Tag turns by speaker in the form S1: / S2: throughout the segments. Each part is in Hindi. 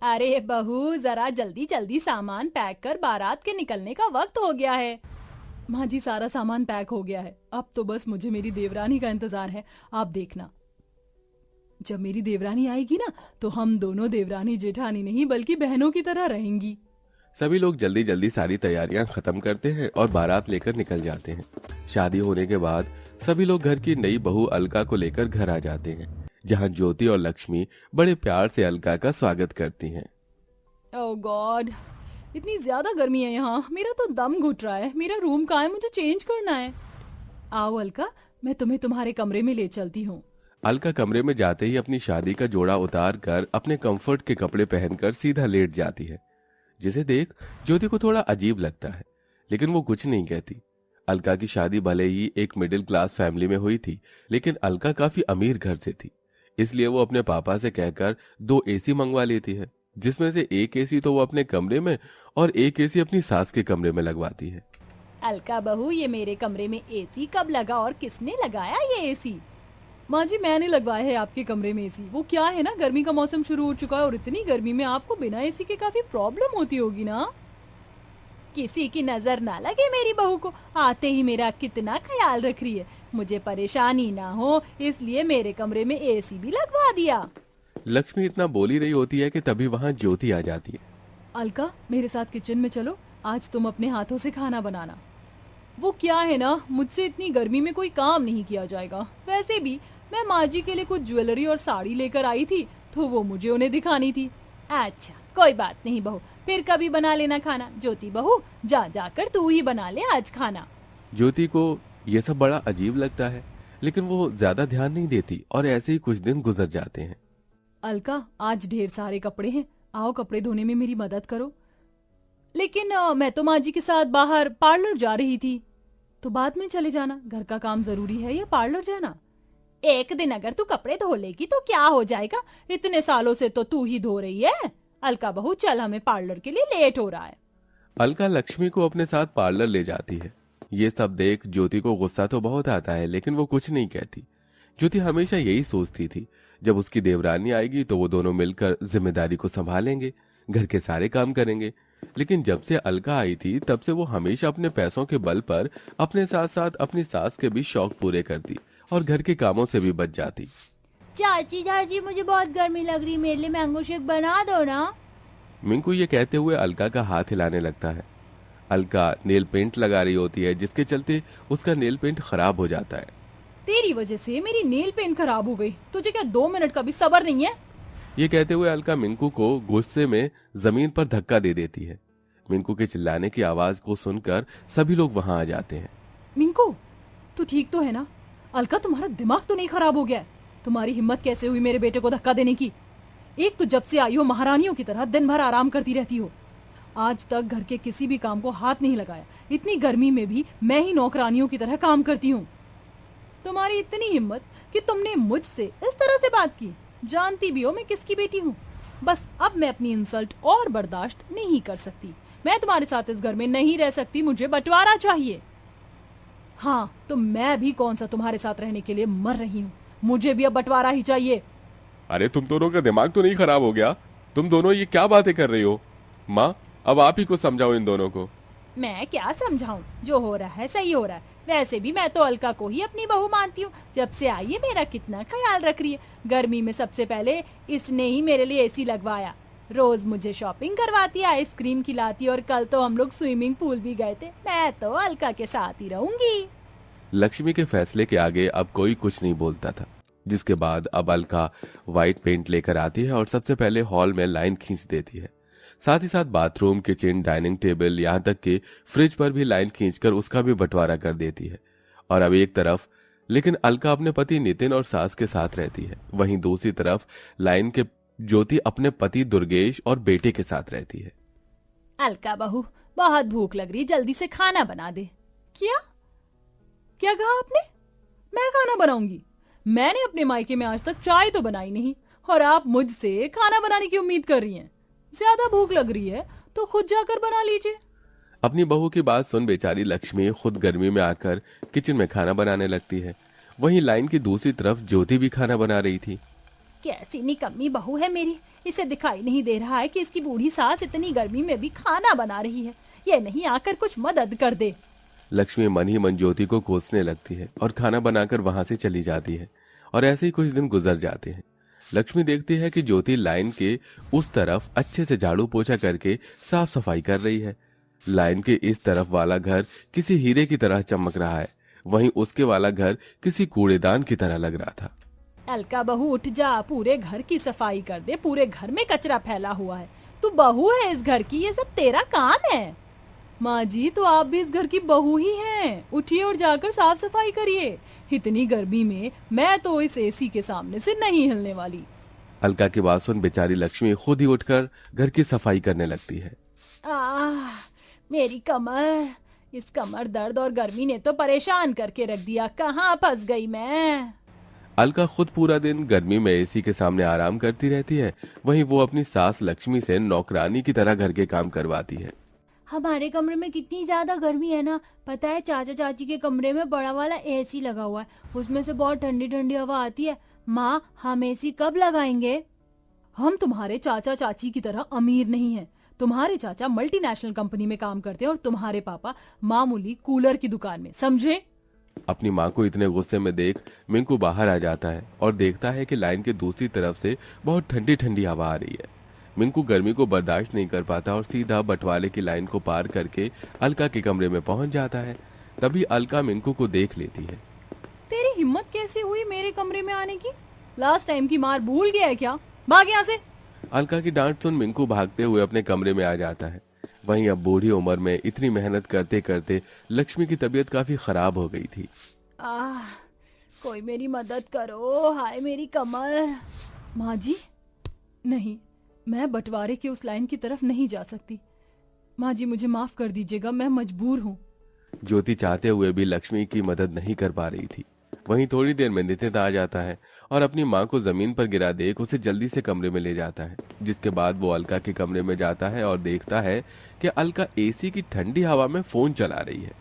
S1: अरे बहू, जरा जल्दी जल्दी सामान पैक कर, बारात के निकलने का वक्त हो गया है। माँ जी, सारा सामान पैक हो गया है। अब तो बस मुझे मेरी देवरानी का इंतजार है। आप देखना, जब मेरी देवरानी आएगी ना, तो हम दोनों देवरानी जेठानी नहीं बल्कि बहनों की तरह रहेंगी।
S2: सभी लोग जल्दी जल्दी सारी तैयारियां खत्म करते हैं और बारात लेकर निकल जाते हैं। शादी होने के बाद सभी लोग घर की नई बहू अलका को लेकर घर आ जाते हैं, जहां ज्योति और लक्ष्मी बड़े प्यार से अलका का स्वागत करती हैं।
S1: ओह गॉड, इतनी ज्यादा गर्मी है यहाँ। मेरा तो दम घुट रहा है। मेरा रूम कहाँ है? मुझे चेंज करना है। आओ अलका, मैं तुम्हें तुम्हारे कमरे में ले चलती हूँ।
S2: अलका कमरे में जाते ही अपनी शादी का जोड़ा उतार कर अपने कंफर्ट के कपड़े पहनकर सीधा लेट जाती है, जिसे देख ज्योति को थोड़ा अजीब लगता है, लेकिन वो कुछ नहीं कहती। अलका की शादी भले ही एक मिडिल क्लास फैमिली में हुई थी, लेकिन अलका काफी अमीर घर से थी, इसलिए वो अपने पापा से कहकर 2 एसी मंगवा लेती है, जिसमें से एक एसी तो वो अपने कमरे में और एक एसी अपनी सास के कमरे में लगवाती है।
S1: अलका बहू, ये मेरे कमरे में एसी कब लगा और किसने लगाया ये एसी? माँ जी, मैंने लगवाया है आपके कमरे में एसी। वो क्या है ना, गर्मी का मौसम शुरू हो चुका है और इतनी गर्मी में आपको बिना एसी के काफी प्रॉब्लम होती होगी ना। किसी की नजर ना लगे मेरी बहू को। आते ही मेरा कितना ख्याल रख रही है। मुझे परेशानी ना हो इसलिए मेरे कमरे में एसी भी लगवा दिया।
S2: लक्ष्मी इतना बोल ही रही होती है कि तभी वहां ज्योति आ जाती है।
S1: अलका, मेरे साथ किचन में चलो। आज तुम अपने हाथों से खाना बनाना। वो क्या है ना, मुझसे इतनी गर्मी में कोई काम नहीं किया जाएगा। वैसे भी मैं माँ जी के लिए कुछ ज्वेलरी और साड़ी लेकर आई थी, तो वो मुझे उन्हें दिखानी थी। अच्छा, कोई बात नहीं बहू, फिर कभी बना लेना खाना। ज्योति बहू, जाकर तू ही बना ले आज खाना।
S2: ज्योति को यह सब बड़ा अजीब लगता है, लेकिन वो ज्यादा ध्यान नहीं देती और ऐसे ही कुछ दिन गुजर जाते हैं।
S1: अलका, आज ढेर सारे कपड़े हैं, आओ कपड़े धोने में मेरी मदद करो। लेकिन मैं तो माँ जी के साथ बाहर पार्लर जा रही थी। तो बाद में चले जाना, घर का काम जरूरी है या पार्लर जाना? एक दिन अगर तू कपड़े धो लेगी तो क्या हो जाएगा? इतने सालों से तो तू ही धो रही है। अलका बहू, चल, हमें पार्लर के लिए लेट हो रहा है।
S2: अलका लक्ष्मी को अपने साथ पार्लर ले जाती है। ये सब देख ज्योति को गुस्सा तो बहुत आता है, लेकिन वो कुछ नहीं कहती। ज्योति हमेशा यही सोचती थी, जब उसकी देवरानी आएगी तो वो दोनों मिलकर जिम्मेदारी को संभालेंगे, घर के सारे काम करेंगे। लेकिन जब से अलका आई थी, तब से वो हमेशा अपने पैसों के बल पर अपने साथ साथ अपनी सास के भी शौक पूरे करती और घर के कामों से भी बच जाती।
S1: चाची, मुझे बहुत गर्मी लग रही, मेरे लिए मैंगो शेक बना दो ना।
S2: मिंकू ये कहते हुए अलका का हाथ हिलाने लगता है। अलका नेल पेंट लगा रही होती है, जिसके चलते उसका नेल पेंट खराब हो जाता है।
S1: तेरी वजह से मेरी नेल पेंट खराब हो गई। तुझे क्या 2 मिनट का भी सब्र नहीं है?
S2: ये कहते हुए अलका मिंकू को गुस्से में जमीन पर धक्का दे देती है। मिंकू के चिल्लाने की आवाज को सुनकर सभी लोग वहां आ जाते हैं।
S1: मिंकू, तू ठीक तो है ना? अलका, तुम्हारा दिमाग तो नहीं खराब हो गया है? तुम्हारी हिम्मत कैसे हुई मेरे बेटे को धक्का देने की? एक तो जब से आई हो महारानियों की तरह दिन भर आराम करती रहती हो। आज तक घर के किसी भी काम को हाथ नहीं लगाया। इतनी गर्मी में भी मैं ही नौकरानियों की तरह काम करती हूँ। तुम्हारी इतनी हिम्मत कि तुमने मुझसे इस तरह से बात की। जानती भी हो मैं किसकी बेटी हूँ। बस अब मैं अपनी इंसल्ट और बर्दाश्त नहीं कर सकती। मैं तुम्हारे साथ इस घर में नहीं रह सकती। मुझे बंटवारा चाहिए। हाँ, तो मैं भी कौन सा तुम्हारे साथ रहने के लिए मर रही हूँ। मुझे भी अब बंटवारा ही चाहिए।
S2: अरे तुम दोनों का दिमाग तो नहीं खराब हो गया? तुम दोनों ये क्या बातें कर रही हो? माँ, अब आप ही को समझाओ इन दोनों को।
S1: मैं क्या समझाऊं? जो हो रहा है सही हो रहा है। वैसे भी मैं तो अलका को ही अपनी बहू मानती हूँ। जब से आई है मेरा कितना ख्याल रख रही है। गर्मी में सबसे पहले इसने ही मेरे लिए एसी लगवाया। रोज मुझे शॉपिंग करवाती है, आइसक्रीम खिलाती, और कल तो हम लोग स्विमिंग पूल भी गए थे। मैं तो अलका के साथ ही रहूंगी।
S2: लक्ष्मी के फैसले के आगे अब कोई कुछ नहीं बोलता था, जिसके बाद अब अलका व्हाइट पेंट लेकर आती है और सबसे पहले हॉल में लाइन खींच देती है। साथ ही साथ बाथरूम, किचन, डाइनिंग टेबल, यहाँ तक कि फ्रिज पर भी लाइन खींचकर उसका भी बंटवारा कर देती है। और अब एक तरफ लेकिन अलका अपने पति नितिन और सास के साथ रहती है, वहीं दूसरी तरफ लाइन के ज्योति अपने पति दुर्गेश और बेटे के साथ रहती है।
S1: अलका बहू, बहुत भूख लग रही, जल्दी से खाना बना दे। क्या क्या कहा आपने? मैं खाना बनाऊंगी? मैंने अपने मायके में आज तक चाय तो बनाई नहीं, और आप मुझसे खाना बनाने की उम्मीद कर रही हैं। ज्यादा भूख लग रही है तो खुद जाकर बना लीजिए।
S2: अपनी बहू की बात सुन बेचारी लक्ष्मी खुद गर्मी में आकर किचन में खाना बनाने लगती है। वहीं लाइन की दूसरी तरफ ज्योति भी खाना बना रही थी।
S1: कैसी निकम्मी बहू है मेरी, इसे दिखाई नहीं दे रहा है कि इसकी बूढ़ी सास इतनी गर्मी में भी खाना बना रही है। ये नहीं आकर कुछ मदद कर दे।
S2: लक्ष्मी मन ही मन ज्योति को कोसने लगती है और खाना बनाकर वहां से चली जाती है। और ऐसे ही कुछ दिन गुजर जाते हैं। लक्ष्मी देखती है कि ज्योति लाइन के उस तरफ अच्छे से झाड़ू पोछा करके साफ सफाई कर रही है। लाइन के इस तरफ वाला घर किसी हीरे की तरह चमक रहा है, वहीं उसके वाला घर किसी कूड़ेदान की तरह लग रहा था।
S1: अलका बहू उठ जा, पूरे घर की सफाई कर दे, पूरे घर में कचरा फैला हुआ है। तू बहू है इस घर की, ये सब तेरा काम है। माँ जी, तो आप भी इस घर की बहू ही हैं। उठिए और जाकर साफ सफाई करिए। इतनी गर्मी में मैं तो इस एसी के सामने से नहीं हिलने वाली।
S2: अलका की बात सुन बेचारी लक्ष्मी खुद ही उठकर घर की सफाई करने लगती है।
S1: मेरी कमर, इस कमर दर्द और गर्मी ने तो परेशान करके रख दिया। कहाँ फंस गई मैं।
S2: अलका खुद पूरा दिन गर्मी में एसी के सामने आराम करती रहती है, वहीं वो अपनी सास लक्ष्मी से नौकरानी की तरह घर के काम करवाती है।
S1: हमारे कमरे में कितनी ज्यादा गर्मी है ना, पता है चाचा चाची के कमरे में बड़ा वाला एसी लगा हुआ है, उसमें से बहुत ठंडी ठंडी हवा आती है। माँ, हम एसी कब लगाएंगे? हम तुम्हारे चाचा चाची की तरह अमीर नहीं हैं। तुम्हारे चाचा मल्टीनेशनल कंपनी में काम करते हैं और तुम्हारे पापा मामूली कूलर की दुकान में, समझे?
S2: अपनी माँ को इतने गुस्से में देख मिंकू बाहर आ जाता है और देखता है कि लाइन के दूसरी तरफ से बहुत ठंडी ठंडी हवा आ रही है। मिंकू गर्मी को बर्दाश्त नहीं कर पाता और सीधा बंटवारे की लाइन को पार करके अलका के कमरे में पहुंच जाता है। तभी अलका मिंकू को देख लेती है।
S1: तेरी हिम्मत कैसे हुई मेरे कमरे में आने की? लास्ट टाइम की मार भूल गया है क्या? भाग यहाँ से।
S2: अलका की डांट सुन मिंकू भागते हुए अपने कमरे में आ जाता है। वहीं अब बूढ़ी उम्र में इतनी मेहनत करते करते लक्ष्मी की तबीयत काफी खराब हो गई थी।
S1: कोई मेरी मदद करो, हाय मेरी कमर। माँ जी, नहीं, मैं बंटवारे की उस लाइन की तरफ नहीं जा सकती। माँ जी, मुझे माफ कर दीजिएगा, मैं मजबूर हूँ।
S2: ज्योति चाहते हुए भी लक्ष्मी की मदद नहीं कर पा रही थी। वहीं थोड़ी देर में नितिन आ जाता है और अपनी माँ को जमीन पर गिरा देख उसे जल्दी से कमरे में ले जाता है। जिसके बाद वो अलका के कमरे में जाता है और देखता है कि अलका एसी की ठंडी हवा में फोन चला रही है।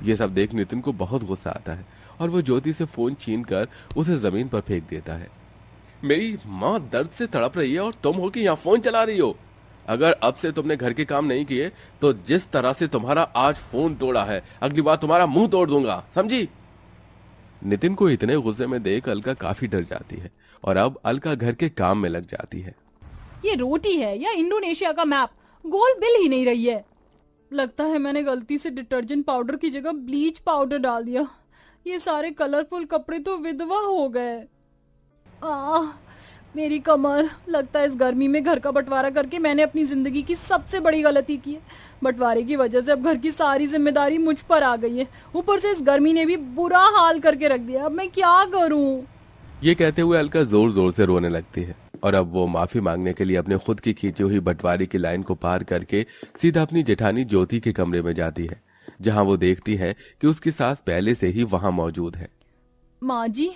S2: ये सब देख नितिन को बहुत गुस्सा आता है और वो ज्योति से फोन छीनकर उसे जमीन पर फेंक देता है। मेरी माँ दर्द से तड़प रही है और तुम हो कि यहाँ फोन चला रही हो। अगर अब से तुमने घर के काम नहीं किए तो जिस तरह से तुम्हारा आज फोन तोड़ा है, अगली बार तुम्हारा मुंह तोड़ दूंगा, समझी? नितिन को इतने गुस्से में देख अलका काफी डर जाती है और अब अलका घर के काम में लग जाती है।
S1: ये रोटी है या इंडोनेशिया का मैप? गोल बिल ही नहीं रही है। लगता है मैंने गलती से डिटर्जेंट पाउडर की जगह ब्लीच पाउडर डाल दिया। ये सारे कलरफुल कपड़े तो विधवा हो गए। मेरी कमर, लगता है इस गर्मी में घर का बंटवारा करके मैंने अपनी जिंदगी की सबसे बड़ी गलती की है। बंटवारे की वजह से अब घर की सारी जिम्मेदारी मुझ पर आ गई है। ऊपर से इस गर्मी ने भी बुरा हाल करके रख दिया। अब मैं क्या करूं?
S2: ये कहते हुए अलका जोर जोर से रोने लगती है और अब वो माफी मांगने के लिए अपने खुद की खींची हुई बंटवारे की लाइन को पार करके सीधा अपनी जेठानी ज्योति के कमरे में जाती है, जहां वो देखती है कि उसकी सास पहले से ही वहां मौजूद है।
S1: माँ जी,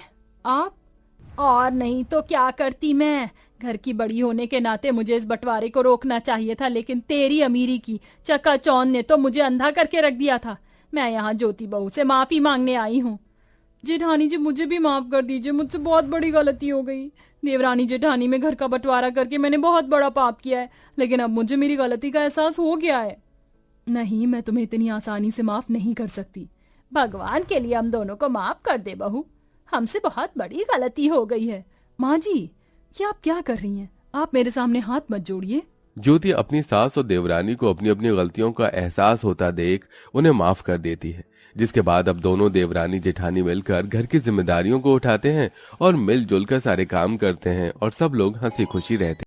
S1: आप? और नहीं तो क्या करती मैं? घर की बड़ी होने के नाते मुझे इस बंटवारे को रोकना चाहिए था, लेकिन तेरी अमीरी की चकाचौंध ने तो मुझे अंधा करके रख दिया था। मैं यहाँ ज्योति बहू से माफी मांगने आई हूँ। जेठानी जी, मुझे भी माफ कर दीजिए, मुझसे बहुत बड़ी गलती हो गई। देवरानी जेठानी में घर का बंटवारा करके मैंने बहुत बड़ा पाप किया है, लेकिन अब मुझे मेरी गलती का एहसास हो गया है। नहीं, मैं तुम्हें इतनी आसानी से माफ नहीं कर सकती। भगवान के लिए हम दोनों को माफ कर दे बहू, हमसे बहुत बड़ी गलती हो गई है। माँ जी, ये आप क्या कर रही हैं? आप मेरे सामने हाथ मत जोड़िए।
S2: ज्योति अपनी सास और देवरानी को अपनी अपनी गलतियों का एहसास होता देख उन्हें माफ कर देती है। जिसके बाद अब दोनों देवरानी जेठानी मिलकर घर की जिम्मेदारियों को उठाते हैं और मिलजुल कर सारे काम करते हैं और सब लोग हंसी खुशी रहते हैं।